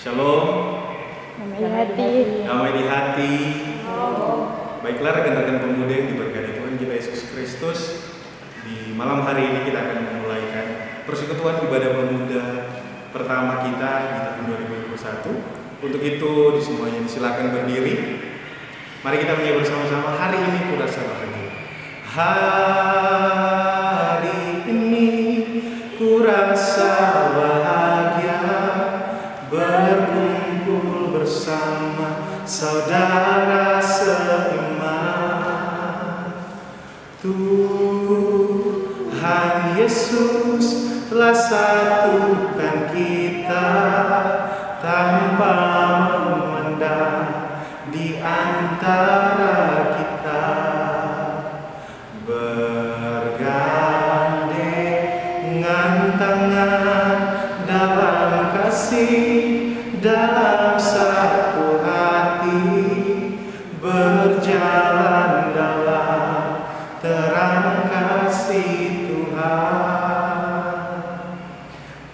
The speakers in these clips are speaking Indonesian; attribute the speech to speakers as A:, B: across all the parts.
A: Shalom.
B: Damai di hati.
A: Baiklah rekan-rekan pemuda yang diberkati Tuhan kita Yesus Kristus, di malam hari ini kita akan memulaikan persekutuan ibadah pemuda pertama kita di tahun 2021. Untuk itu semuanya disilakan berdiri. Mari kita menyanyi bersama-sama, hari ini kurasa bahagia. Hari ini kurasa bahagia, berkumpul bersama saudara seiman. Tuhan Yesus telah satukan kita tanpa memandang di antara kita, bergandengan tangan dalam kasih, dalam satu hati, berjalan dalam terang kasih Tuhan.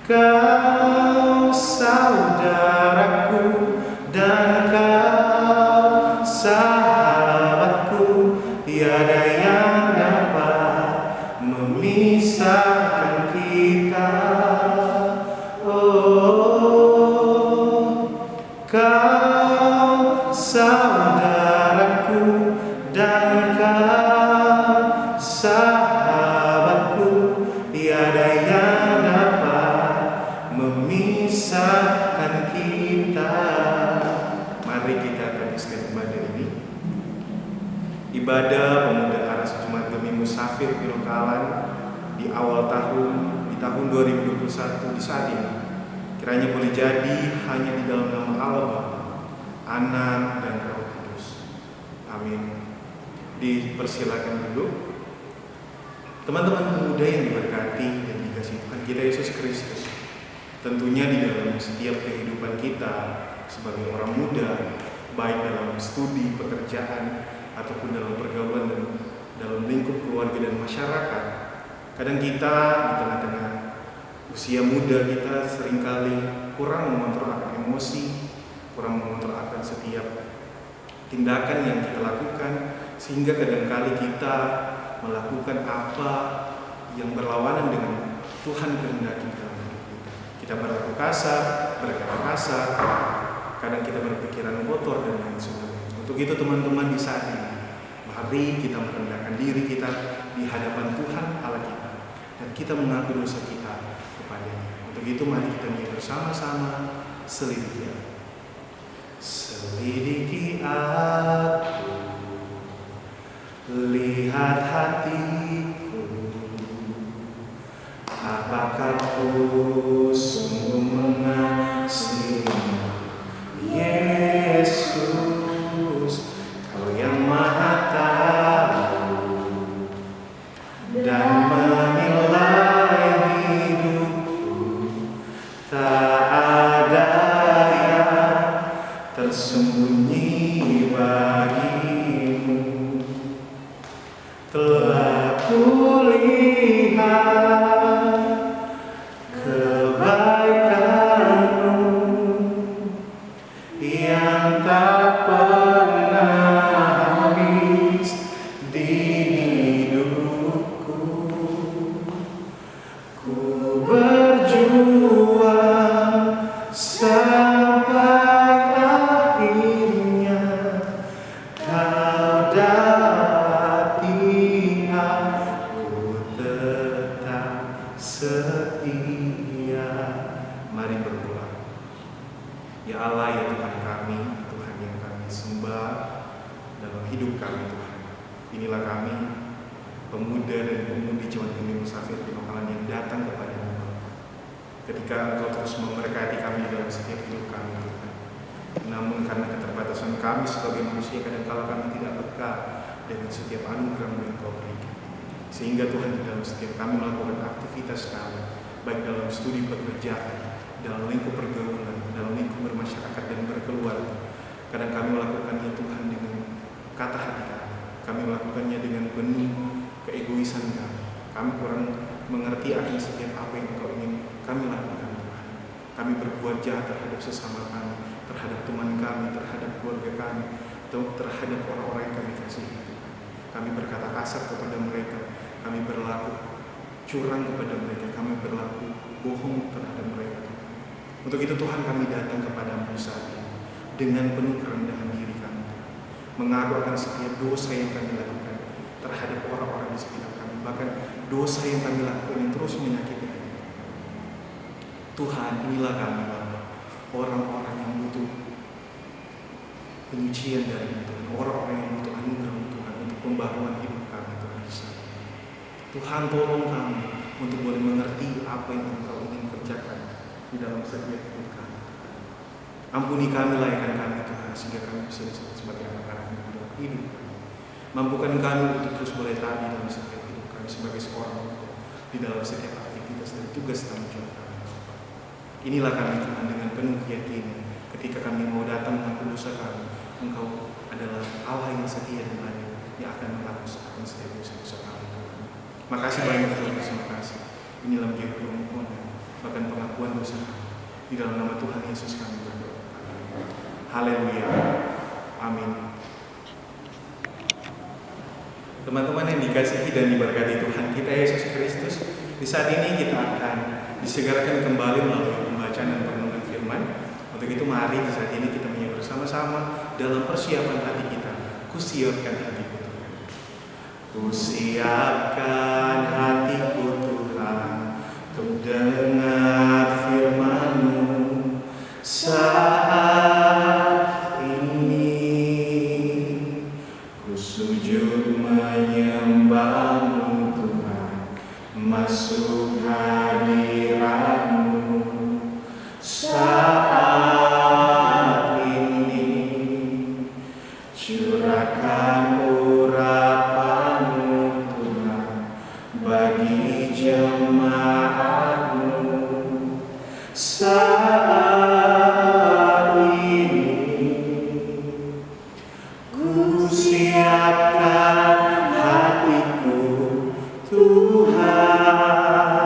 A: Kau saudaraku dan kau sahabatku, tiada yang dapat memisahkan kita. Oh, kau saudaraku dan kau sahabatku, tiada yang dapat memisahkan kita. Mari kita habiskan ibadah ini, ibadah pemuda Aras Jumat Gemi Musafir Pilokalan di awal tahun, di tahun 2021 di saat ini. Kiranya boleh jadi hanya di dalam nama Allah Bapa, Anak dan Roh Kudus. Amin. Dipersilakan dulu. Teman-teman pemuda yang diberkati dan dikasihi Tuhan kita Yesus Kristus, tentunya di dalam setiap kehidupan kita sebagai orang muda, baik dalam studi, pekerjaan, ataupun dalam pergaulan dan dalam lingkup keluarga dan masyarakat, kadang kita di tengah-tengah usia muda kita seringkali kurang mengontrol akan emosi, kurang mengontrol akan setiap tindakan yang kita lakukan, sehingga kadangkali kita melakukan apa yang berlawanan dengan Tuhan kehendaki dalam hidup kita. Kita berlaku kasar, berkata kasar, kadang kita berpikiran kotor dan lain sebagainya. Untuk itu teman-teman di saat ini, mari kita merendahkan diri kita di hadapan Tuhan Allah kita, dan kita mengaku dosa kita kepadanya. Untuk itu mari kita nyanyi bersama-sama, selidiki aku. Selidiki aku, lihat hatiku, apakah ku sungguh mengasihimu, Yesus, Kau yang Maha Tahu dan menilai hidupku. Tak ada yang tersembunyi bagimu. Telah kulihat kebaikan-Mu yang tak pernah habis di hidupku. Ku berjuang sampai akhirnya Kau dapati aku tetap setia. Mari berdoa. Ya Allah, ya Tuhan kami, Tuhan yang kami sembah dalam hidup kami Tuhan. Inilah kami, pemuda dan pemudi Jemaat Gemi Musafir Pilokalan yang datang kepada-Mu. Ketika Engkau terus memberkati kami dalam setiap hidup kami Tuhan. Namun karena keterbatasan kami sebagai manusia, kadang-kala kami tidak peka dengan setiap anugerah yang Engkau berikan. Sehingga Tuhan di dalam setiap kami melakukan aktivitas kami, baik dalam studi pekerjaan, dalam lingkup pergaulan, dalam lingkup bermasyarakat dan berkeluarga. Kadang kami melakukannya Tuhan dengan kata hati kami melakukannya dengan penuh keegoisan kami. Kami kurang mengerti akan setiap apa yang Engkau ingin kami lakukan Tuhan. kami berbuat jahat terhadap sesama kami, terhadap teman kami, terhadap keluarga kami, terhadap orang-orang yang kami kasihi. Kami berkata kasar kepada mereka, kami berlaku curang kepada mereka, kami berlaku bohong terhadap mereka. Untuk itu Tuhan, kami datang kepada-Mu saat ini dengan penuh kerendahan diri kami, mengaku akan setiap dosa yang kami lakukan terhadap orang-orang di sekitar kami, bahkan dosa yang kami lakukan yang terus menyakiti kami. Tuhan, inilah kami, Bapa, orang-orang yang butuh penyucian dari Tuhan, orang-orang yang butuh anugerah Tuhan untuk pembaruan hidup kami, Tuhan. Tuhan, tolong kami untuk boleh mengerti apa yang Engkau ingin kerjakan di dalam setiap hidup kami. Ampuni kami, layakkan kami, Tuhan, sehingga kami bisa disebut sebagai anak-anak yang dalam hidup kami. Mampukan kami untuk terus boleh taat di dalam setiap hidup kami sebagai seorang muda, di dalam setiap aktivitas dan tugas tanggung jawab kami. Inilah kami, Tuhan, dengan penuh keyakinan ketika kami mau datang mengaku dosa kami, Engkau adalah Allah yang setia dan adil, yang akan menghapus akan setiap dosa-dosa kami. Makasih banyak, Tuhan, terima kasih. Inilah menjadi permohonan, bahkan pengakuan dosa kami. Di dalam nama Tuhan Yesus kami berdoa. Haleluya. Amin. Teman-teman yang dikasihi dan diberkati Tuhan kita Yesus Kristus, di saat ini kita akan disegarkan kembali melalui pembacaan dan perenungan firman. Untuk itu mari di saat ini kita menyanyi bersama-sama dalam persiapan hati kita. Kusiapkan hatiku Tuhan. Kusiapkan hatiku Tuhan untuk dengar firman-Mu saat ini. Kusujud menyembah-Mu Tuhan, masuk hadirat-Mu saat ini. Curahkan urapan-Mu Tuhan bagi jemaat-Mu saat ini. Kusiapkan hatiku Tuhan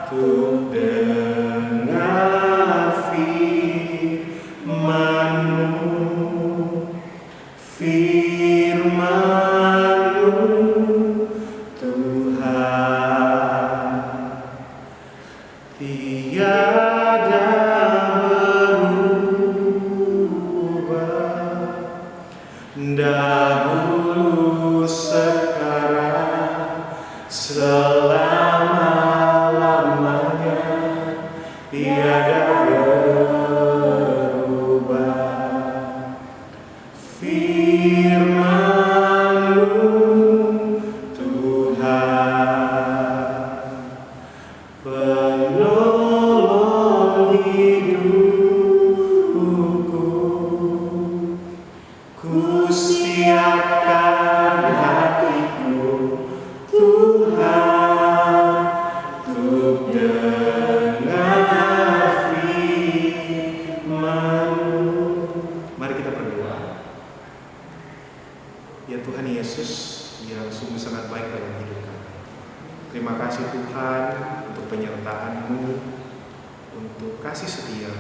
A: untuk dengar firman-Mu, firman-Mu Tuhan. Tiada berubah, dahulu sekarang selama-lamanya, tiada berubah. Firman-Mu Tuhan, penolong hidupku. Kusiapkan hatiku Tuhan untuk dengar firman-Mu. Mari kita berdoa. Ya Tuhan Yesus yang sungguh sangat baik dalam hidup kami, terima kasih Tuhan untuk penyertaan-Mu, untuk kasih setia,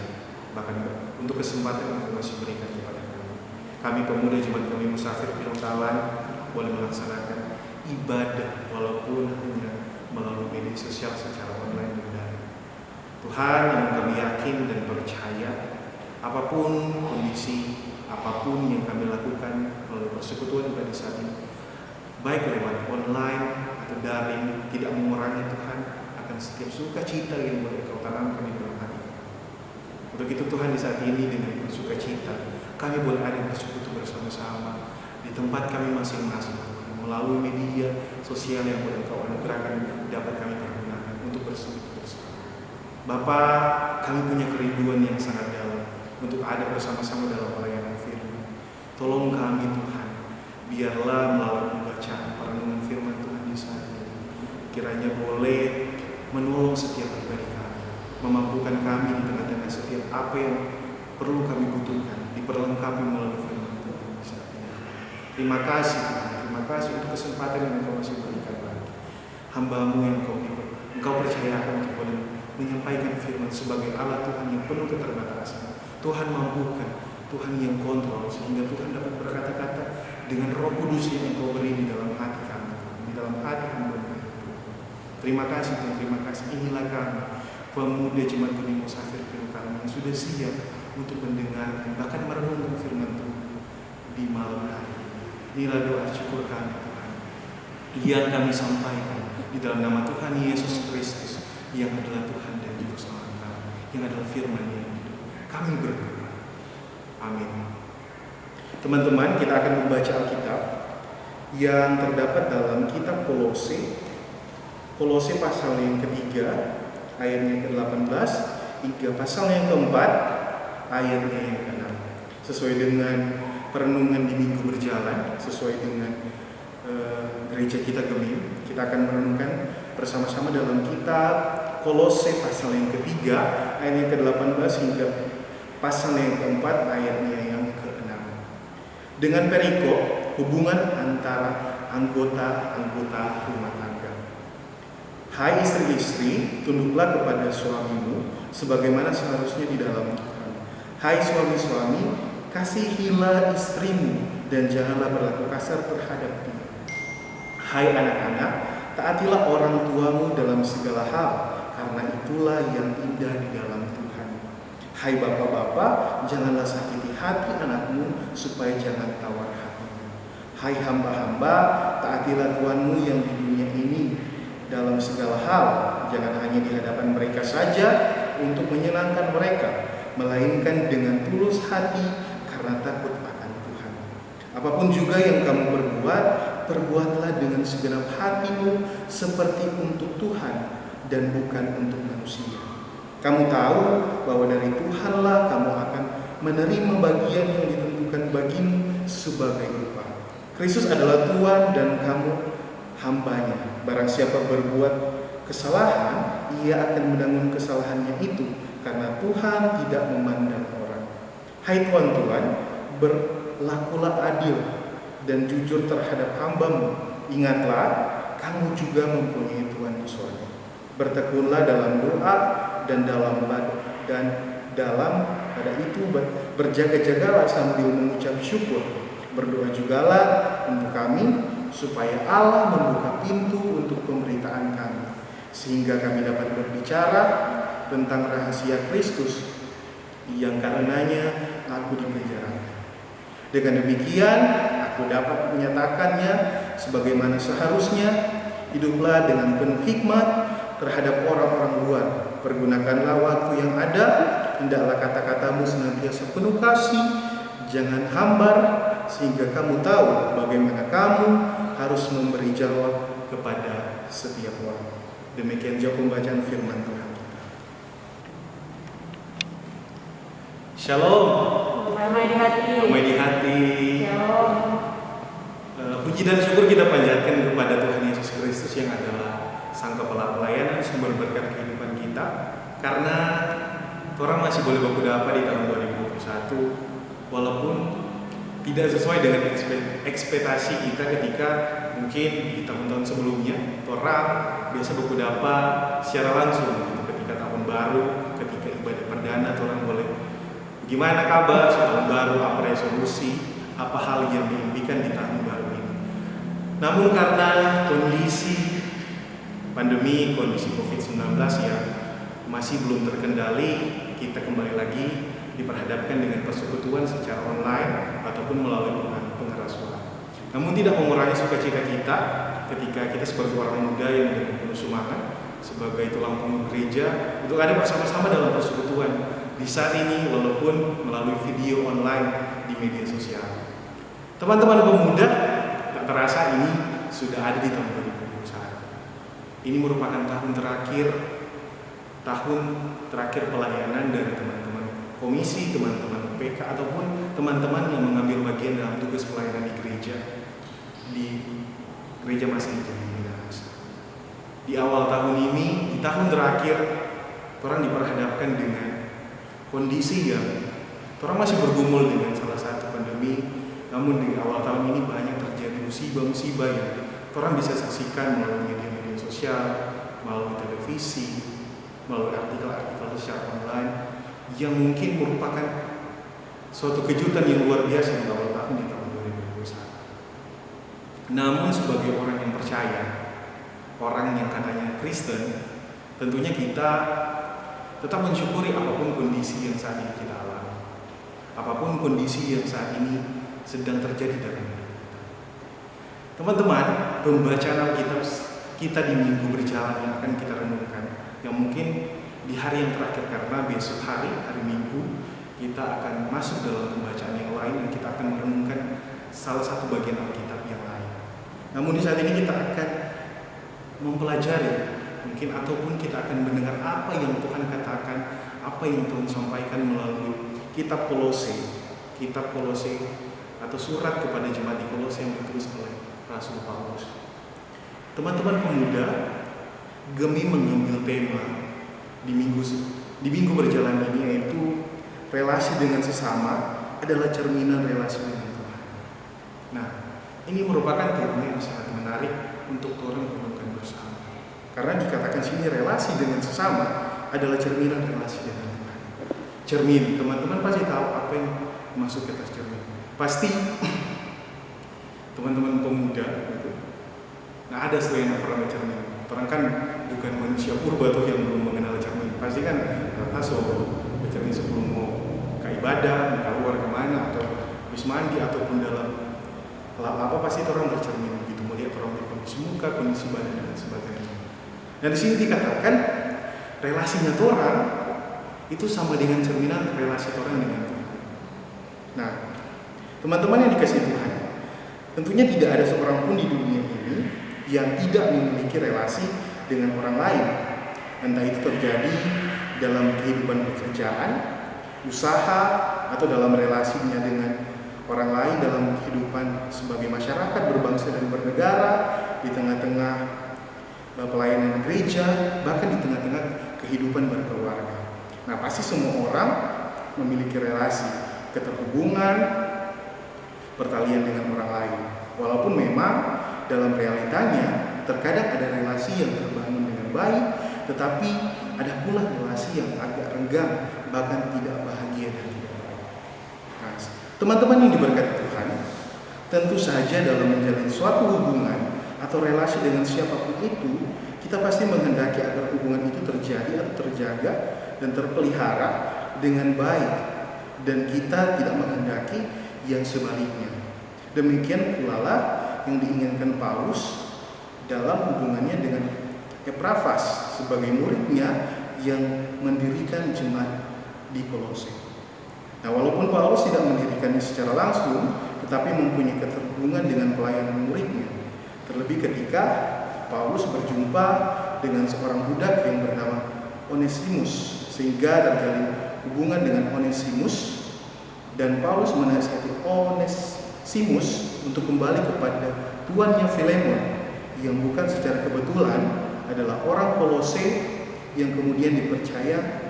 A: bahkan untuk kesempatan yang Engkau masih berikan kepada kami. Kami pemuda jemaat kami musafir Pilongkalan boleh melaksanakan ibadah walaupun hanya melalui media sosial secara online dan daring. Tuhan, yang kami yakin dan percaya, apapun kondisi, apapun yang kami lakukan melalui persekutuan ibadah saat ini, baik lewat online atau daring, tidak mengurangi Tuhan akan setiap sukacita yang boleh Kau tanamkan di dalam hati. Untuk itu Tuhan, di saat ini dengan bersukacita kami boleh ada bersekutu bersama-sama di tempat kami masing-masing, melalui media sosial yang boleh Kau anugerahkan dapat kami pergunakan untuk bersekutu bersama. Bapa, kami punya kerinduan yang sangat dalam untuk ada bersama-sama dalam pelayanan firman. Tolong kami Tuhan, biarlah melalui pembacaan perenungan firman Tuhan di saat ini, kiranya boleh menolong setiap pribadi kami, memampukan kami di tengah-tengah setiap apa yang perlu kami butuhkan, diperlengkapi melalui firman Tuhan di saat ini. Terima kasih Tuhan, terima kasih untuk kesempatan yang Engkau masih berikan bagi hamba-Mu yang Engkau percayakan untuk boleh menyampaikan firman sebagai Allah Tuhan yang penuh keterbatasan. Tuhan mampukan, Tuhan yang kontrol, sehingga Tuhan dapat berkata-kata dengan Roh Kudus yang Engkau beri di dalam hati kami, di dalam hati hamba. Terima kasih Tuhan, terima kasih. Inilah kami, pemuda Jemaat Benih Musafir Penuh Kasih yang sudah siap untuk mendengarkan, bahkan merenungkan firman Tuhan di malam hari. Inilah doa syukur kami Tuhan, yang kami sampaikan di dalam nama Tuhan Yesus Kristus, yang adalah Tuhan dan Juru Selamat kami, yang adalah firman yang hidup. Kami berdoa. Amin. Teman-teman, kita akan membaca Alkitab yang terdapat dalam kitab Kolose pasal yang ketiga, ayatnya ke-18, hingga pasal yang keempat, ayatnya yang ke-6. Sesuai dengan perenungan di minggu berjalan, sesuai dengan gereja kita Gemim, kita akan merenungkan bersama-sama dalam kitab Kolose pasal yang ketiga, ayatnya ke-18 hingga pasal yang keempat, ayatnya yang ke-6. Dengan perikop hubungan antara anggota-anggota rumah tangga. Hai istri-istri, tunduklah kepada suamimu sebagaimana seharusnya di dalam Tuhan. Hai suami-suami, kasihilah istrimu dan janganlah berlaku kasar terhadap dia. Hai anak-anak, taatilah orang tuamu dalam segala hal, karena itulah yang indah di dalam Tuhan. Hai bapak-bapak, janganlah sakiti hati anakmu supaya jangan tawar hatinya. Hai hamba-hamba, taatilah Tuhanmu yang di dunia ini dalam segala hal, jangan hanya di hadapan mereka saja untuk menyenangkan mereka, melainkan dengan tulus hati karena takut akan Tuhan. Apapun juga yang kamu berbuat, perbuatlah dengan segenap hatimu seperti untuk Tuhan dan bukan untuk manusia. Kamu tahu bahwa dari Tuhanlah kamu akan menerima bagian yang ditentukan bagimu sebagai upah. Kristus adalah Tuhan dan kamu hambanya. Barang siapa berbuat kesalahan, ia akan menanggung kesalahannya itu, karena Tuhan tidak memandang orang. Hai tuan-tuan, berlakulah adil dan jujur terhadap hambamu. Ingatlah, kamu juga mempunyai Tuhan di surga. Bertekunlah dalam doa dan dalam pada itu berjaga-jagalah sambil mengucap syukur. Berdoa jugalah untuk kami, supaya Allah membuka pintu untuk pemberitaan kami, sehingga kami dapat berbicara tentang rahasia Kristus yang karenanya aku dipenjara. Dengan demikian aku dapat menyatakannya sebagaimana seharusnya. Hiduplah dengan penuh hikmat terhadap orang-orang luar. Pergunakanlah waktu yang ada, hendaklah kata-katamu senantiasa penuh kasih, jangan hambar, sehingga kamu tahu bagaimana kamu harus memberi jawab kepada setiap orang. Demikian jawab pembacaan firman Tuhan kita. Shalom.
B: Damai di hati.
A: Damai di hati.
B: Shalom.
A: Puji dan syukur kita panjatkan kepada Tuhan Yesus Kristus yang adalah Sang Kepala Pelayanan, sumber berkat kehidupan kita. Karena orang masih boleh berkudapa di tahun 2021, walaupun tidak sesuai dengan ekspektasi kita ketika mungkin di tahun-tahun sebelumnya orang biasa berkudapa secara langsung gitu. Ketika tahun baru, ketika ibadah perdana, orang boleh gimana kabar tahun baru, apa resolusi, apa hal yang diimpikan di tahun baru ini. Namun karena kondisi pandemi, kondisi COVID-19 yang masih belum terkendali, kita kembali lagi diperhadapkan dengan persekutuan secara online ataupun melalui pengeras suara. Namun tidak mengurangi sukacita kita ketika kita sebagai orang muda yang dengan penuh semangat sebagai tulang punggung gereja untuk ada bersama-sama dalam persekutuan di saat ini, walaupun melalui video online di media sosial. Teman-teman pemuda, tak terasa ini sudah ada di tahun 2021. Ini merupakan tahun terakhir pelayanan dari teman-teman komisi, teman-teman PK ataupun teman-teman yang mengambil bagian dalam tugas pelayanan di gereja masing-masing. Di awal tahun ini, di tahun terakhir, orang diperhadapkan dengan kondisi yang orang masih bergumul dengan salah satu pandemi. Namun di awal tahun ini banyak terjadi musibah-musibah yang orang bisa saksikan melalui media-media sosial, melalui televisi, melalui artikel-artikel secara online yang mungkin merupakan suatu kejutan yang luar biasa di awal tahun di tahun 2021. Namun sebagai orang yang percaya, orang yang katanya Kristen, tentunya kita tetap mensyukuri apapun kondisi yang saat ini kita alami, apapun kondisi yang saat ini sedang terjadi dalam hidup kita. Teman-teman, pembacaan Alkitab kita di minggu berjalan yang akan kita renungkan, yang mungkin di hari yang terakhir, karena besok hari Minggu kita akan masuk dalam pembacaan yang lain dan kita akan merenungkan salah satu bagian Alkitab yang lain. Namun di saat ini kita akan mempelajari mungkin, ataupun kita akan mendengar apa yang Tuhan katakan, apa yang Tuhan sampaikan melalui kitab Kolose atau surat kepada jemaat di Kolose yang ditulis oleh Rasul Paulus. Teman-teman pemuda, Gemi mengambil tema di minggu berjalan ini, yaitu relasi dengan sesama adalah cerminan relasi dengan Tuhan. Nah, ini merupakan tema yang sangat menarik untuk orang renungkan bersama. Karena dikatakan sini relasi dengan sesama adalah cerminan relasi dengan Tuhan. Cermin, teman-teman pasti tahu apa yang masuk ke atas cermin. Pasti teman-teman pemuda gitu. Nah, ada selain yang pernah cermin. Orang kan bukan manusia purba tuh yang belum mengenal cermin. Pasti kan so bercermin sebelum mau ke ibadah, mau keluar kemana, atau habis mandi, ataupun dalam apa pasti orang bercermin begitu, melihat orang berkondisi muka, kondisi badan dan sebagainya. Dan di sini dikatakan relasinya orang itu sama dengan cerminan relasi orang dengan Tuhan. Nah, teman-teman yang dikasihi Tuhan, tentunya tidak ada seorang pun di dunia ini yang tidak memiliki relasi dengan orang lain. Entah itu terjadi dalam kehidupan pekerjaan, usaha, atau dalam relasinya dengan orang lain dalam kehidupan sebagai masyarakat berbangsa dan bernegara, di tengah-tengah pelayanan gereja, bahkan di tengah-tengah kehidupan berkeluarga. Nah, pasti semua orang memiliki relasi, keterhubungan, pertalian dengan orang lain. Walaupun memang dalam realitanya terkadang ada relasi yang terbangun dengan baik, tetapi ada pula relasi yang agak renggang, bahkan tidak bahagia dan tidak baik. Nah, teman-teman yang diberkati Tuhan, tentu saja dalam menjalin suatu hubungan atau relasi dengan siapapun itu, kita pasti menghendaki agar hubungan itu terjadi atau terjaga dan terpelihara dengan baik, dan kita tidak menghendaki yang sebaliknya. Demikian pula lah yang diinginkan Paulus dalam hubungannya dengan Epafras sebagai muridnya yang mendirikan jemaat di Kolose. Nah, walaupun Paulus tidak mendirikannya secara langsung, tetapi mempunyai keterhubungan dengan pelayanan muridnya. Terlebih ketika Paulus berjumpa dengan seorang budak yang bernama Onesimus, sehingga terjalin hubungan dengan Onesimus, dan Paulus menasihati Onesimus untuk kembali kepada tuannya Filemon, yang bukan secara kebetulan adalah orang Kolose yang kemudian dipercaya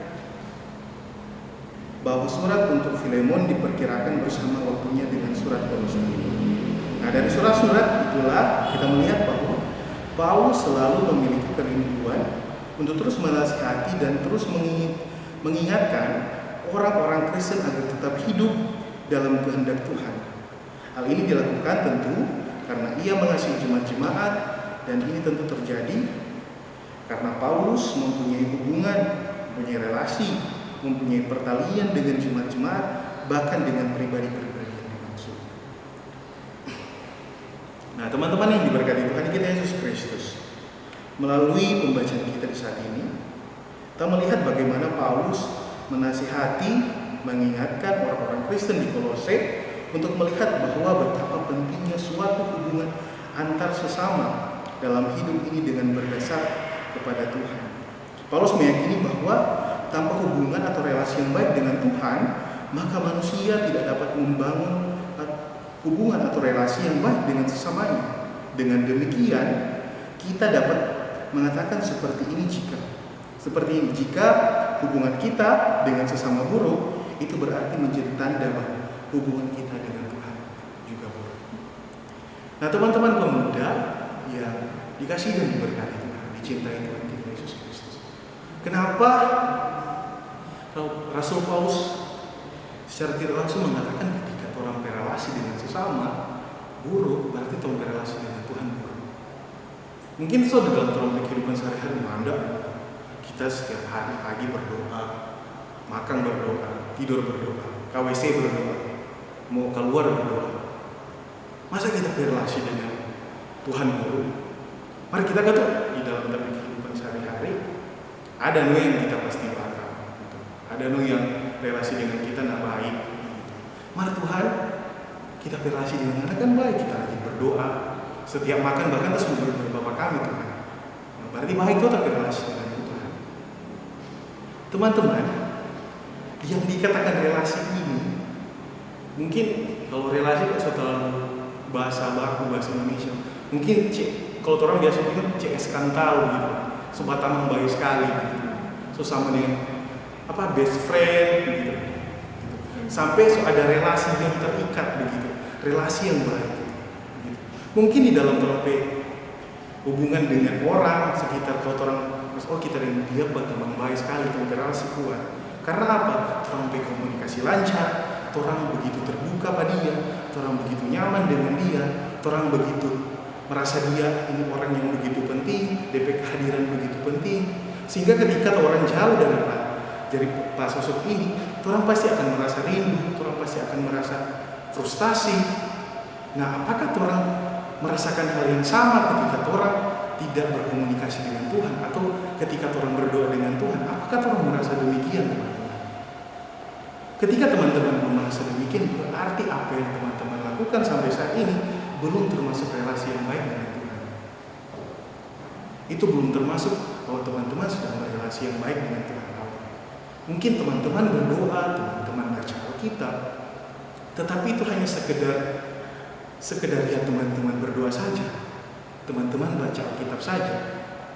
A: bahwa surat untuk Filemon diperkirakan bersama waktunya dengan surat Kolose ini. Nah, dari surat-surat itulah kita melihat bahwa Paulus selalu memiliki kerinduan untuk terus menasihati dan terus mengingatkan orang-orang Kristen agar tetap hidup dalam kehendak Tuhan. Hal ini dilakukan tentu karena ia mengasihi jemaat-jemaat, dan ini tentu terjadi karena Paulus mempunyai hubungan, mempunyai relasi, mempunyai pertalian dengan jemaat-jemaat, bahkan dengan pribadi-pribadi yang dimaksud. Nah, teman-teman yang diberkati Tuhan kita Yesus Kristus, melalui pembacaan kita di saat ini, kita melihat bagaimana Paulus menasihati, mengingatkan orang-orang Kristen di Kolose untuk melihat bahwa betapa pentingnya suatu hubungan antar sesama dalam hidup ini dengan berdasar kepada Tuhan. Paulus meyakini bahwa tanpa hubungan atau relasi yang baik dengan Tuhan, maka manusia tidak dapat membangun hubungan atau relasi yang baik dengan sesamanya. Dengan demikian, kita dapat mengatakan seperti ini, jika hubungan kita dengan sesama buruk, itu berarti menjadi tanda bahwa hubungan kita dengan Tuhan juga buruk. Nah, teman-teman pemuda yang dikasihi dan diberkati Tuhan, dicintai Tuhan kita Yesus Kristus, Kenapa Rasul Paulus secara tidak langsung mengatakan ketika orang berrelasi dengan sesama buruk, berarti orang berrelasi dengan Tuhan buruk. Mungkin itu dalam orang kehidupan sehari-hari Anda, kita setiap hari pagi berdoa, makan berdoa, tidur berdoa, KWC berdoa, mau keluar berdoa. Masa kita berrelasi dengan Tuhan buruk? Mari kita kata di dalam kehidupan sehari-hari ada yang kita pasti bakal, gitu. Ada yang relasi dengan kita tidak baik. Gitu. Mari Tuhan, kita berrelasi dengan Anda kan baik, kita lagi berdoa, setiap makan bahkan kita sudah berdoa Bapa kami Tuhan. Nah, berarti baik itu tapi relasi dengan Tuhan. Teman-teman, yang dikatakan relasi ini, mungkin kalau relasi setelah bahasa baku bahasa Indonesia, mungkin kalau orang biasa bilang CS kantal gitu, sebatang baik sekali gitu, so sama dengan best friend gitu. Sampai ada relasi yang terikat begitu, relasi yang baik gitu. Mungkin di dalam hubungan dengan orang sekitar, kalau orang kita dengan dia berteman baik sekali, relasi kuat. Karena apa? Orang berkomunikasi lancar, orang begitu terbuka pada dia, orang begitu nyaman dengan dia, orang begitu merasa dia ini orang yang begitu penting, DP kehadiran begitu penting, sehingga ketika orang jauh dari Pak sosok ini, orang pasti akan merasa rindu, orang pasti akan merasa frustasi. Nah, apakah orang merasakan hal yang sama ketika orang tidak berkomunikasi dengan Tuhan, atau ketika orang berdoa dengan Tuhan? Apakah orang merasa demikian, teman-teman? Ketika teman-teman merasa demikian, berarti apa yang teman-teman lakukan sampai saat ini belum termasuk relasi yang baik dengan Tuhan. Itu belum termasuk bahwa teman-teman sedang berrelasi yang baik dengan Tuhan. Mungkin teman-teman berdoa, teman-teman baca Alkitab, tetapi itu hanya sekedar ya teman-teman berdoa saja. Teman-teman baca Alkitab saja,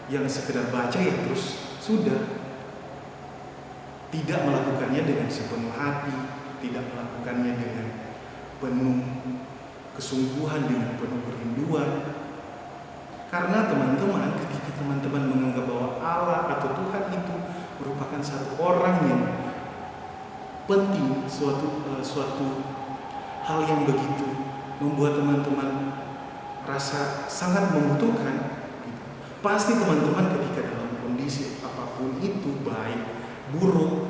A: yang sekedar baca ya terus sudah. Tidak melakukannya dengan sepenuh hati, tidak melakukannya dengan penuh kesungguhan, dengan penuh kerinduan. Karena teman-teman, ketika teman-teman menganggap bahwa Allah atau Tuhan itu merupakan satu orang yang penting, suatu hal yang begitu membuat teman-teman rasa sangat membutuhkan, pasti teman-teman ketika dalam kondisi apapun itu, baik buruk,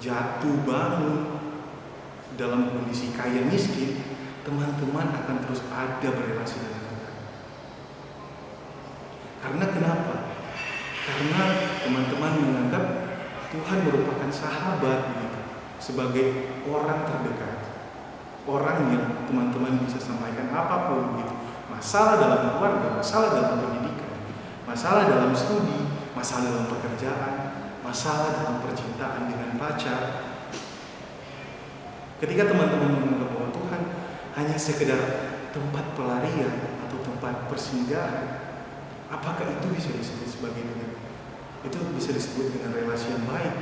A: jatuh bangun, dalam kondisi kaya miskin, teman-teman akan terus ada berrelasi dengan Tuhan. Karena kenapa? Karena teman-teman menganggap Tuhan merupakan sahabat gitu, sebagai orang terdekat, orang yang teman-teman bisa sampaikan apapun gitu. Masalah dalam keluarga, masalah dalam pendidikan, masalah dalam studi, masalah dalam pekerjaan, masalah dalam percintaan dengan pacar. Ketika teman-teman menganggap bahwa Tuhan hanya sekedar tempat pelarian atau tempat persinggahan, apakah itu bisa disebut sebagai relasi yang baik?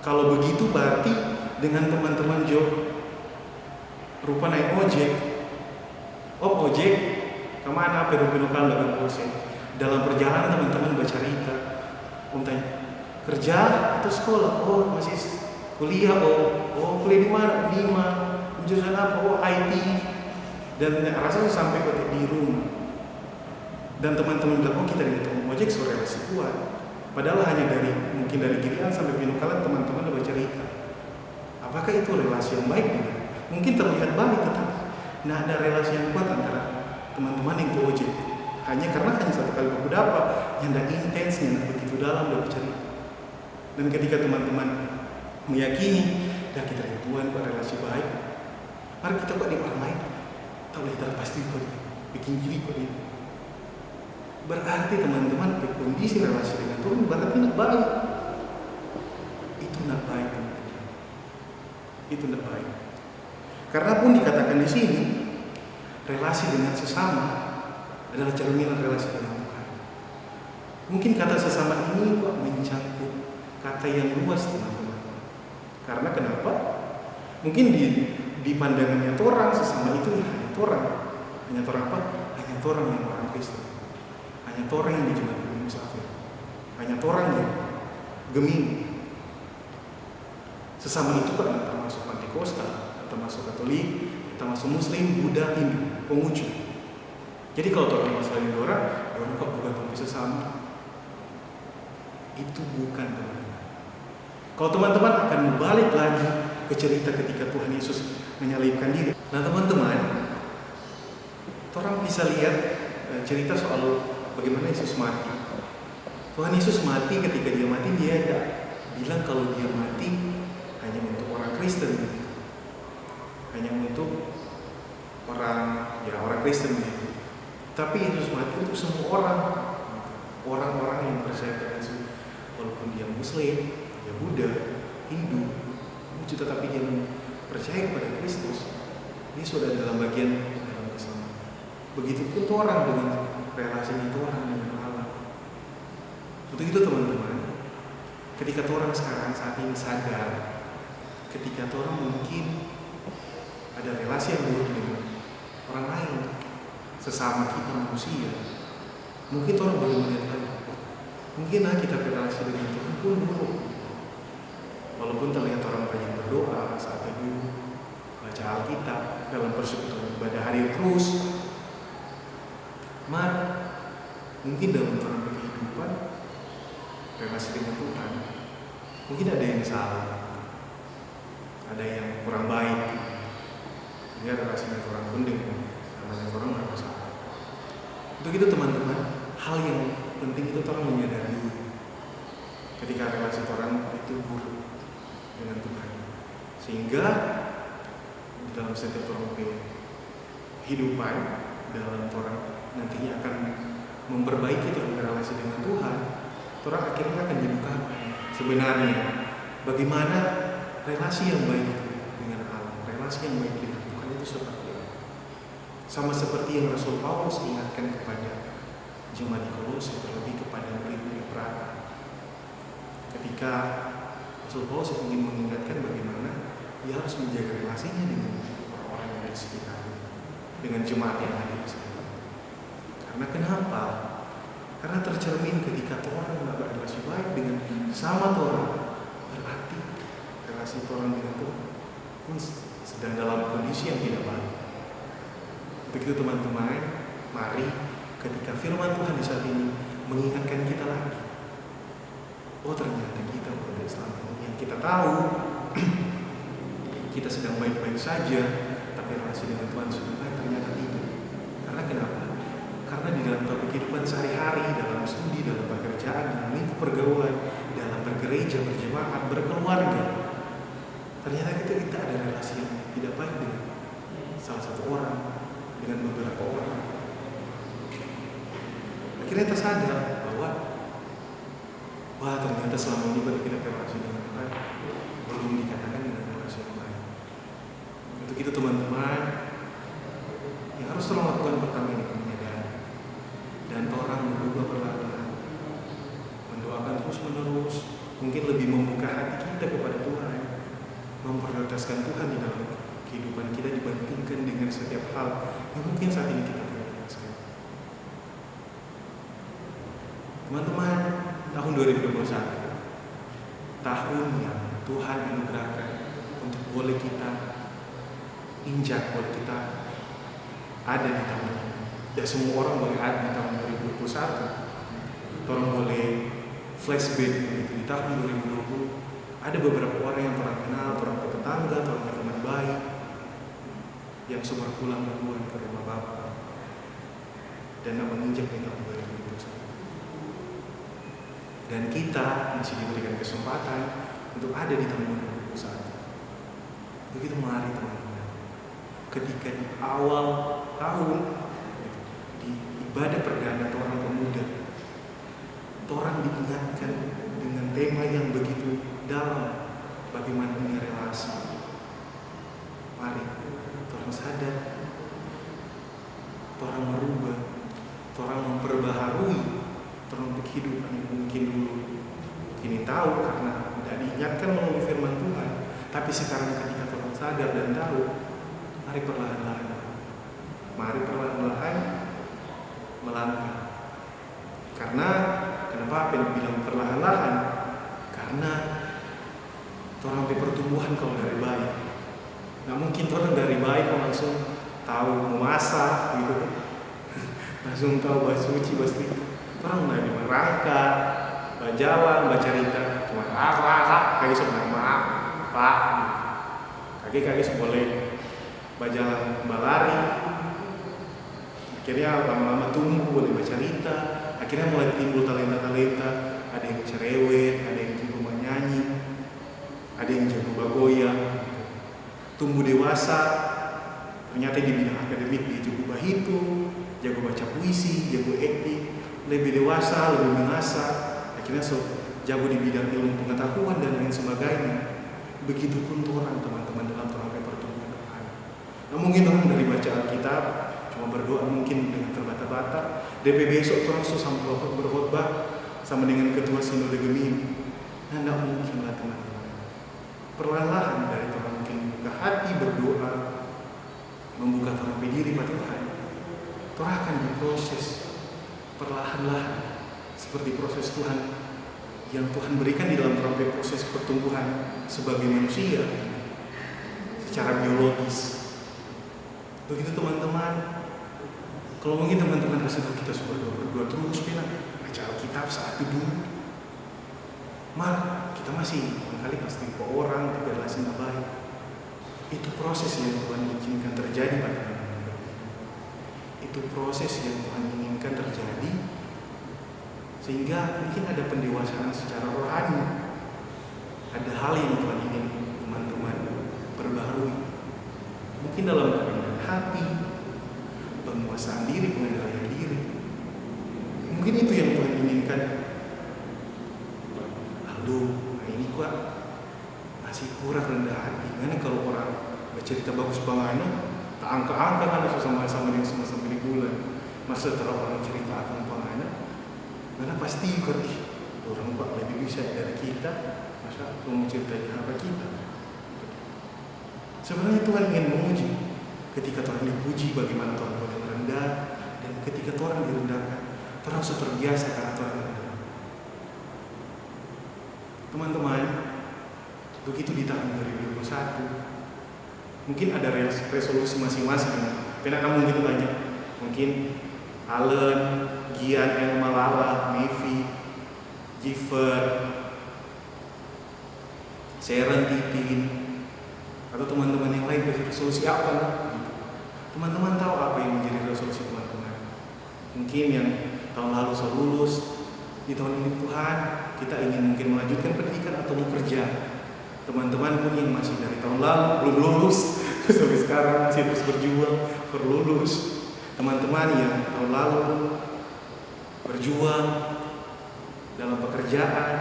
A: Kalau begitu berarti dengan teman-teman rupa naik ojek, ojek kemana pedo-pedokan dalam proses. Dalam perjalanan teman-teman bercerita, tanya kerja atau sekolah, masih kuliah, kuliah di mana? Jurusan apa? IT. Dan rasanya sampai di rumah. Dan teman-teman bilang, kita dengan tukang ojek sudah relasi kuat. Padahal hanya mungkin dari Girian sampai Pinukalan teman-teman udah bercerita. Apakah itu relasi yang baik? Mungkin terlihat baik, tetapi ada relasi yang kuat antara teman-teman yang ke ojek. Hanya satu kali aku dapat, yang tidak intens, yang tidak begitu dalam, udah bercerita. Dan ketika teman-teman meyakini, kita dengan Tuhan kok relasi baik, mari kita kok di orang lain, tak boleh terpasti kok bikin gini kok ini. Berarti teman-teman kondisi relasi dengan Tuhan berarti tidak baik. Itu tidak baik, teman-teman. Itu tidak baik. Karena pun dikatakan di sini, relasi dengan sesama adalah cerminan relasi dengan Tuhan. Mungkin kata sesama ini kok mencakup kata yang luas, teman-teman. Karena kenapa? Mungkin di pandangannya orang sesama itu hanya orang apa? Hanya orang yang orang Kristen, hanya orang yang dijadikan musafir. hanya orang yang gemini. Sesama itu kan termasuk Pentakosta, termasuk Katolik, termasuk Muslim, Buddha, Hindu, Konghucu. Jadi kalau orang masalah orang kok bukan topi sesama. Itu bukan teman-teman. Kalau teman-teman akan balik lagi ke cerita ketika Tuhan Yesus menyalibkan diri. Nah teman-teman, orang bisa lihat cerita soal bagaimana Yesus mati. Tuhan Yesus mati, ketika dia mati dia tidak bilang kalau dia mati hanya untuk orang Kristen, hanya untuk orang Kristen gitu. Tapi Yesus mati untuk semua orang-orang yang percaya pada Yesus, walaupun dia Muslim, dia Buddha, Hindu, Konghucu, tetapi dia percaya kepada Kristus, dia sudah dalam bagian dalam keselamatan. Begitupun orang dengan relasinya orang dengan Allah. Untuk itu teman-teman, ketika orang sekarang saat ini sadar, ketika orang mungkin ada relasi yang buruk dengan orang lain, sesama kita manusia, mungkin orang boleh melihat lagi, mungkin kita berrelasi dengan Tuhan pun buruk. Walaupun terlihat orang banyak berdoa saat teduh, baca Alkitab, dalam persekutuan ibadah hari terus, mungkin dalam orang kehidupan relasi dengan Tuhan, mungkin ada yang salah, ada yang kurang baik, sehingga relasi dengan orang pun dengan orang nggak masalah. Untuk itu teman-teman, hal yang penting itu orang menyadari ketika relasi orang itu buruk dengan Tuhan, sehingga dalam setiap orang kehidupan, dalam orang nantinya akan memperbaiki relasi dengan Tuhan, orang akhirnya akan dibuka sebenarnya bagaimana relasi yang baik itu dengan Allah, relasi yang baik dengan Tuhan itu seperti apa. Sama seperti yang Rasul Paulus ingatkan kepada jemaat di Kolose, terlebih kepada murid-murid Praha. Ketika Rasul Paulus ingin mengingatkan bagaimana dia harus menjaga relasinya dengan orang-orang yang ada di sekitarnya, dengan jemaat yang ada di sana. Karena kenapa? Karena tercermin ketika orang tidak berrelasi baik dengan sama orang, berarti relasi orang dengan Tuhan pun sedang dalam kondisi yang tidak baik. Begitu teman-teman, mari ketika firman Tuhan di saat ini mengingatkan kita lagi, oh ternyata kita berada selama ini yang kita tahu kita sedang baik-baik saja, tapi relasi dengan Tuhan sudah baik, ternyata tidak. Karena kenapa? Karena di dalam kehidupan sehari-hari, dalam studi, dalam pekerjaan, dalam lingkup pergaulan, dalam bergereja, berjemaat, berkeluarga, ternyata kita ada relasi yang tidak baik dengan salah satu orang, dengan beberapa orang. Akhirnya kita sadar bahwa ternyata selama ini kita relasi dengan Tuhan belum dikatakan dengan relasi yang baik. Untuk itu teman-teman, yang harus tolong lakukan pertama ini menyadari dan orang berubah perlahan-lahan, mendoakan terus-menerus, mungkin lebih membuka hati kita kepada Tuhan, memprioritaskan Tuhan di dalam kehidupan kita dibandingkan dengan setiap hal yang mungkin saat ini kita prioritaskan. Teman-teman, tahun 2021, tahun yang Tuhan anugerahkan untuk boleh kita injak, boleh kita ada di tahun ini. Ya semua orang boleh ada di tahun 2021. Orang boleh flashback di tahun 2020. Ada beberapa orang yang orang kenal, orang tetangga, orang teman baik yang semua pulang duluan ke rumah Bapa dan menginjak di tahun 2021. Dan kita masih diberikan kesempatan untuk ada di tahun 2021. Begitu mari teman-teman, ketika di awal tahun di ibadah perdana orang pemuda, orang diingatkan dengan tema yang begitu dalam, bagaimana punya relasi. Mari orang sadar, orang merubah, orang memperbaharui orang kehidupan yang mungkin dulu kini tahu karena tidak diingatkan melalui firman Tuhan, tapi sekarang ketika orang sadar dan tahu, mari perlahan-lahan melangkah. Karena Kenapa Pen bilang perlahan-lahan? Karena orang pertumbuhan kalau dari bayi. Nggak mungkin orang dari bayi kok langsung tahu memasak gitu, langsung tahu bahasa suci, bahasa itu. Orang dari merangkak, berjalan, baca cerita, cuma kaki sebenarnya maaf, pak, kaki boleh berjalan, berlari. Akhirnya lama-lama tumbuh, boleh baca cerita. Akhirnya mulai timbul talenta-talenta. Ada yang cerewet, ada yang jago menyanyi, ada yang jago bergoyang. Tumbuh dewasa, ternyata di bidang akademik dia jago berhitung, jago baca puisi, jago acting. Lebih dewasa, lebih mengasah. Akhirnya jago di bidang ilmu pengetahuan dan lain sebagainya. Begitupun orang teman-teman dalam rangka pertumbuhan rohani. Nah, mungkin orang dari baca Alkitab cuma berdoa mungkin dengan terbata-bata. DP besok orang sampai berkhotbah sama dengan ketua sinode Gemini. Nah, tidak mungkin lah teman-teman. Perlahan dari orang mungkin buka hati berdoa, membuka orang diri pada Tuhan. Orang akan diproses perlahan-lahan seperti proses Tuhan yang Tuhan berikan di dalam proses pertumbuhan sebagai manusia secara biologis. Begitu teman-teman. Kalau mungkin teman-teman rasa kita berdua terus baca Alkitab saat dulu, kita masih kali pasti ke orang tidak relasi baik. Itu proses yang Tuhan izinkan terjadi pada teman-teman. Itu proses yang Tuhan inginkan terjadi sehingga mungkin ada pendewasaan secara rohani. Ada hal yang Tuhan ingin teman-teman perbaharui. Mungkin dalam kerendahan hati, penguasaan diri, pengendalian diri. Mungkin itu yang Tuhan inginkan. Aduh, ini kok masih kurang rendah hati. Gimana kalau orang bercerita bagus banget, tak angka-angka kan sama-sama yang sama-sama di bulan. Masa terlalu orang cerita akan pengen, karena pasti orang kok lebih bisa dari kita. Masa mau ceritanya apa kita? Sebenarnya Tuhan ingin menguji. Ketika Tuhan dipuji, bagaimana Tuhan boleh merendah, dan ketika Tuhan direndahkan, Tuhan sudah terbiasa karena Tuhan rendah. Teman-teman, begitu di tahun 2021, mungkin ada resolusi masing-masing. Pernah kamu gitu banyak. Mungkin Allen, Gian, Elma, Lala, Mevi, Giver, Sharon, Titin, atau teman-teman yang lain resolusi apa lah? Teman-teman tahu apa yang menjadi resolusi teman-teman? Mungkin yang tahun lalu saya lulus, di tahun ini Tuhan kita ingin mungkin melanjutkan pendidikan atau mau kerja. Teman-teman pun yang masih dari tahun lalu belum lulus sampai sekarang masih terus berjuang berlulus. Teman-teman yang tahun lalu pun berjuang dalam pekerjaan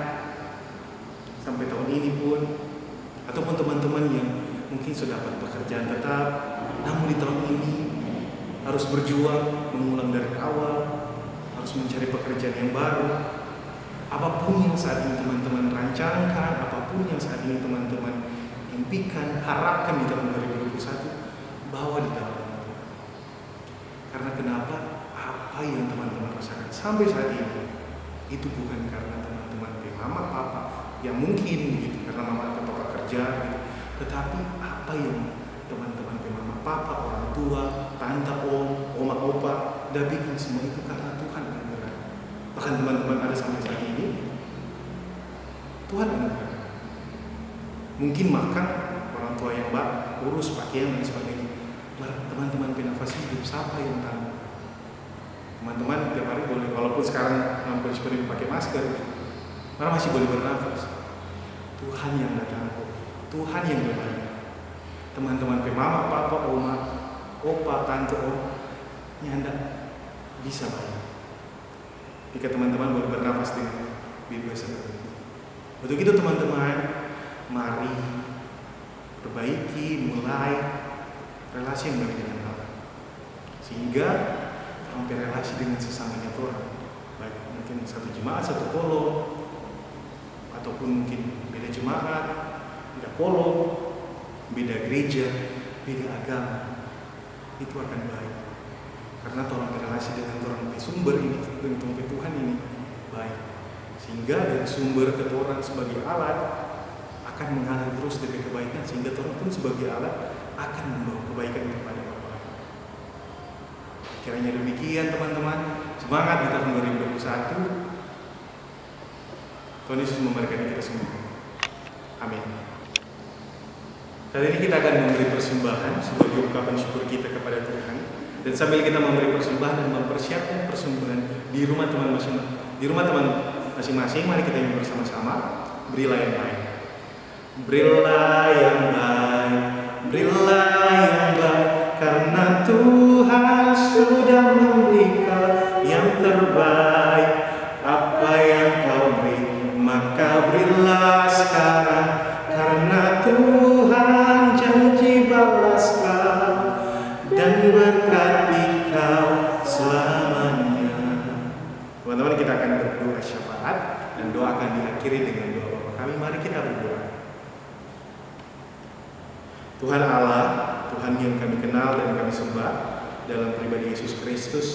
A: sampai tahun ini pun, ataupun teman-teman yang mungkin sudah dapat pekerjaan tetap, namun di tahun ini harus berjuang mengulang dari awal, harus mencari pekerjaan yang baru. Apapun yang saat ini teman-teman rancangkan, apapun yang saat ini teman-teman impikan, harapkan di tahun 2021, bawa di dalam Tuhan. Karena kenapa? Apa yang teman-teman rasakan sampai saat ini itu bukan karena teman-teman mama papa yang mungkin begitu karena mama atau papa kerja gitu. Tetapi apa yang teman-teman mama papa, orang tua, tante, om, oma, opa udah bikin semua itu karena Tuhan anugerah. Bahkan teman-teman ada sampai saat ini Tuhan anugerah. Mungkin makan orang tua yang urus pakaian dan sebagainya. Teman-teman bernafas hidup, siapa yang tahu? Teman-teman tiap hari boleh, walaupun sekarang hampir seperti pakai masker, karena masih boleh bernafas. Tuhan yang datang, Tuhan yang berbayar. Teman-teman mama, papa, oma, opa, tante, om, nyanda bisa bayar. Jika teman-teman boleh bernafas dengan bebas seperti itu. Untuk itu teman-teman, mari perbaiki, mulai relasi yang baik dengan Allah, sehingga sampai relasi dengan sesamanya Tuhan, baik mungkin satu jemaat, satu polo, ataupun mungkin beda jemaat, beda polo, beda gereja, beda agama, itu akan baik. Karena Tuhan berrelasi dengan Tuhan sumber ini, dengan Tuhan ini baik. Sehingga dari sumber ketorang sebagai alat akan mengalir terus dari kebaikan, sehingga torang pun sebagai alat akan membawa kebaikan kepada orang lain. Kiranya demikian teman-teman, semangat di tahun 2021. Tuhan Yesus memberkati kita semua. Amin. Saat ini kita akan memberi persembahan sebagai ungkapan syukur kita kepada Tuhan. Dan sambil kita memberi persembahan dan mempersiapkan persembahan di rumah teman masing-masing, mari kita nyanyi bersama-sama. Berilah yang baik. Berilah yang baik, berilah yang baik, karena Tuhan sudah memberikan yang terbaik. Apa yang kau beri, maka berilah sekarang, karena Tuhan janji balas kau dan berkati kau selamanya. Teman-teman, kita akan berdoa syafaat dan doa akan diakhiri dengan doa Bapa kami. Mari kita berdoa. Tuhan Allah, Tuhan yang kami kenal dan kami sembah dalam pribadi Yesus Kristus,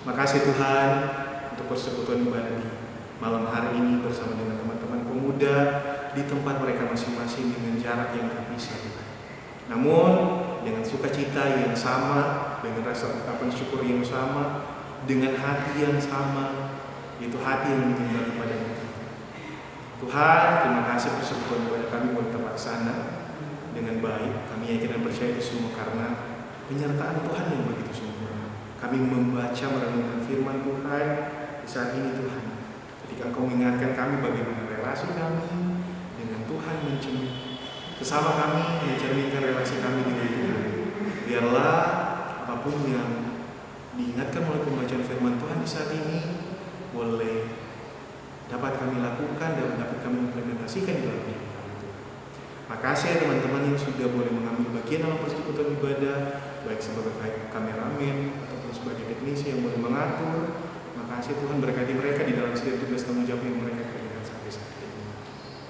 A: makasih Tuhan untuk persekutuan ibadah di malam hari ini bersama dengan teman-teman pemuda di tempat mereka masing-masing dengan jarak yang terpisah Tuhan. Namun dengan sukacita yang sama, dengan rasa ungkapan syukur yang sama, dengan hati yang sama, yaitu hati yang menyembah kepada-Mu. Tuhan, terima kasih persekutuan ibadah kami boleh terlaksana dengan baik. Kami yakin dan percaya itu semua karena penyertaan Tuhan yang begitu sempurna. Kami membaca merenungkan firman Tuhan di saat ini Tuhan. Ketika Engkau mengingatkan kami bagaimana relasi kami dengan Tuhan, sesama kami mencerminkan relasi kami dengan Tuhan. Biarlah apapun yang diingatkan oleh pembacaan firman Tuhan di saat ini boleh dapat kami lakukan dan dapat kami implementasikan di dalam hidup kami. Makasih ya teman-teman yang sudah boleh mengambil bagian dalam persekutuan ibadah, baik sebagai kameramen ataupun sebagai teknisi yang boleh mengatur. Makasih Tuhan, berkati mereka di dalam setiap tugas tanggung jawab yang mereka kerjakan sampai saat ini.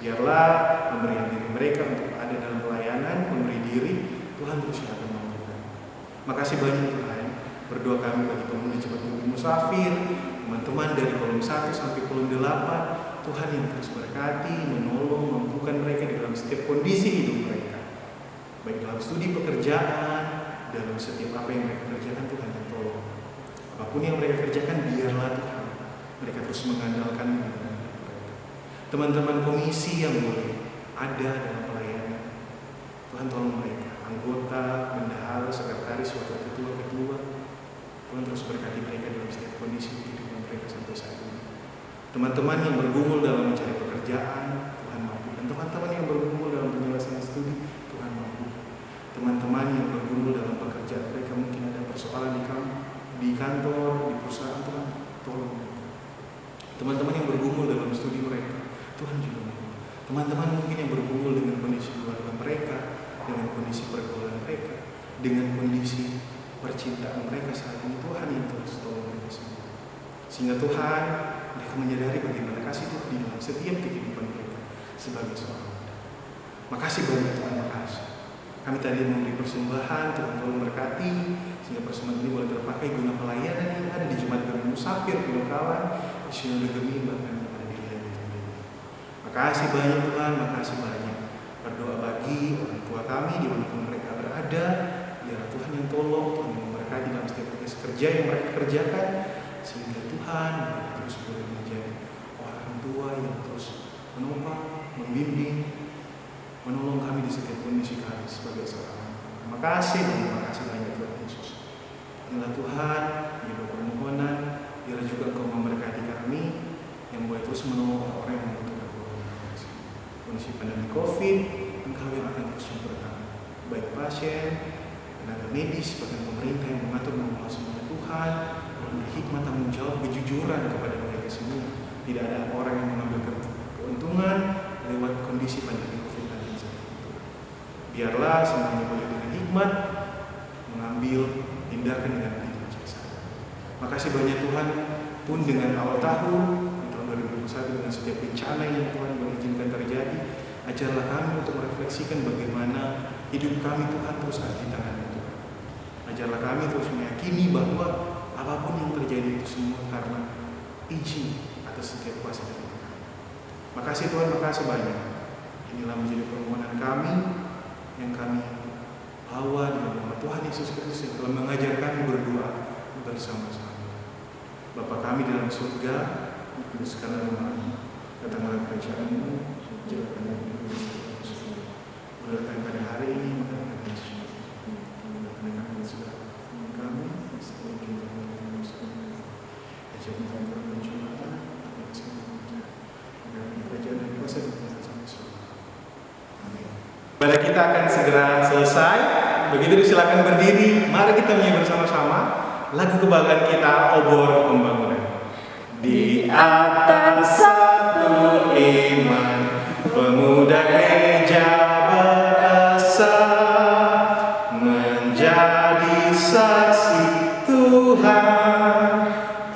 A: Biarlah pemberian diri mereka untuk ada dalam pelayanan, memberi diri, Tuhan terus akan mampukan. Makasih banyak Tuhan. Berdoa kami bagi pemuda cepat bumi musafir, teman-teman dari kolom 1 sampai kolom 8, Tuhan yang terus berkati, menolong, mampukan mereka di dalam setiap kondisi hidup mereka. Baik dalam studi pekerjaan, dalam setiap apa yang mereka kerjakan, Tuhan yang tolong. Apapun yang mereka kerjakan, biarlah Tuhan mereka terus mengandalkan mereka. Teman-teman komisi yang boleh ada dalam pelayanan, Tuhan tolong mereka. Anggota, bendahara, sekretaris, wakil ketua, Tuhan terus berkati mereka dalam setiap kondisi kehidupan mereka sampai saat ini. Teman-teman yang bergumul dalam mencari pekerjaan, Tuhan mampukan. Teman-teman yang bergumul dalam penyelesaian studi, Tuhan mampukan. Teman-teman yang bergumul dalam pekerjaan mereka, mungkin ada persoalan di kantor, di perusahaan, Tuhan tolong mereka. Teman-teman yang bergumul dalam studi mereka, Tuhan juga mampu. Teman-teman mungkin yang bergumul dengan kondisi keluarga mereka, dengan kondisi pergaulan mereka, dengan kondisi percintaan mereka saat ini, Tuhan yang terus tolong mereka semua. Sehingga Tuhan mereka menyadari bagaimana kasih Tuhan di dalam setiap kehidupan mereka sebagai seorang muda. Makasih banyak Tuhan, makasih. Kami tadi memberi persembahan, Tuhan tolong berkati sehingga persembahan ini boleh terpakai guna pelayanan yang ada di Jemaat Gemi Musafir, Pelokalan, di Sinode Gemi, bahkan kepada diri dan diri. Makasih banyak Tuhan, makasih banyak. Berdoa bagi orang tua kami dimanapun mereka berada, biar Tuhan yang tolong, Tuhan yang memberkati dalam setiap tugas kerja yang mereka kerjakan, sehingga Tuhan mereka terus boleh menjadi orang tua yang terus menopang, membimbing, menolong kami di setiap kondisi kami sebagai seorang. Terima kasih dan terima kasih banyak Tuhan Yesus. Inilah Tuhan, ini doa permohonan, biar juga Engkau memberkati kami yang boleh terus menolong orang yang membutuhkan kondisi pandemi COVID, Engkau yang akan terus memberkati baik pasien, tenaga medis, bahkan pemerintah yang mengatur mengelola semuanya. Tuhan memberi hikmat, tanggung jawab, kejujuran kepada mereka semua. Tidak ada orang yang mengambil keuntungan lewat kondisi pandemi COVID-19 itu. Biarlah semuanya boleh dengan hikmat mengambil tindakan dengan begitu bijaksana. Makasih banyak Tuhan, pun dengan awal tahun 2021 dengan setiap bencana yang Tuhan mengizinkan terjadi, ajarlah kami untuk merefleksikan bagaimana hidup kami Tuhan terus ada di tangan-Mu Tuhan. Ajarlah kami terus meyakini bahwa apapun yang terjadi itu semua karena izin atas setiap kuasa dari Tuhan. Makasih Tuhan, makasih banyak. Inilah menjadi permohonan kami yang kami bawa dalam nama Tuhan Yesus Kristus yang telah mengajar kami berdoa bersama-sama. Bapa kami dalam surga, dikuduskanlah namamu, datanglah kerajaan-Mu, jadikanlah kami berkah pada hari ini, makanan kami segala kami, setiap kita ajak kita ke pencobaan, kerajaan dan kuasa dan sampai surga. Amin. Ibadah kita akan segera selesai. Begitu silakan berdiri. Mari kita menyanyi bersama-sama lagu kebanggaan kita, Obor Pembangunan. Di atas satu iman, pemuda gereja berasa menjadi saksi Tuhan.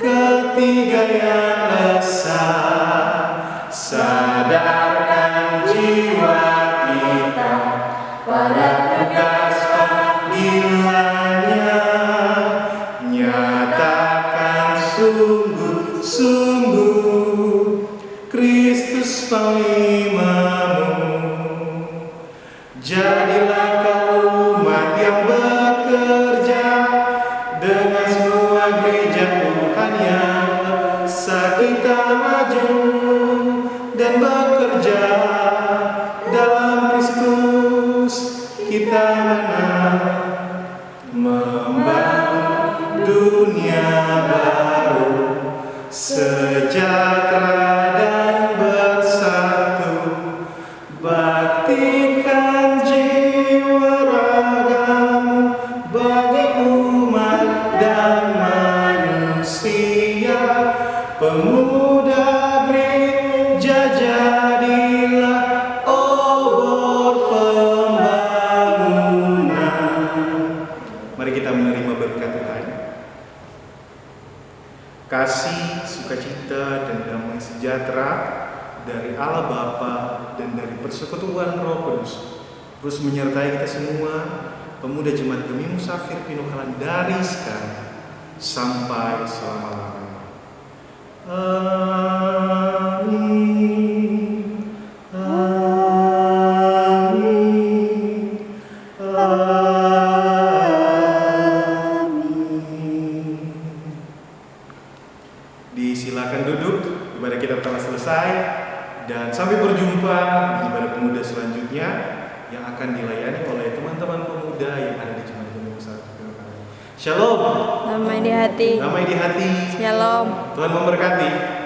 A: Ketiga yang lesah, sadarkan jiwa kita pada tugas panggilannya, nyatakan sungguh-sungguh Kristus Panglimamu. Jadilah kau umat yang bekerja dengan semua gereja Tuhan yang kita maju dan bekerja dalam Kristus. Kita menang, membangun dunia baru, sejahtera dan bersatu. Baktikan jiwa ragamu bagi umat dan manusia. Pemuda gereja jadilah obor pembangunan. Mari kita menerima berkat Tuhan. Kasih, sukacita, dan damai sejahtera dari Allah Bapa dan dari persekutuan Roh Kudus terus menyertai kita semua, pemuda Jemaat Gemi Musafir Pinokalan, dari sekarang sampai selama-lamanya. Amin. Amin. Amin. Disilakan duduk, ibadah kita telah selesai, dan sampai berjumpa di ibadah pemuda selanjutnya yang akan dilayani oleh teman-teman pemuda yang ada di Jemaat Gemi Musafir Pinokalan. Shalom.
B: Damai di hati.
A: Damai di hati.
B: Shalom.
A: Tuhan memberkati.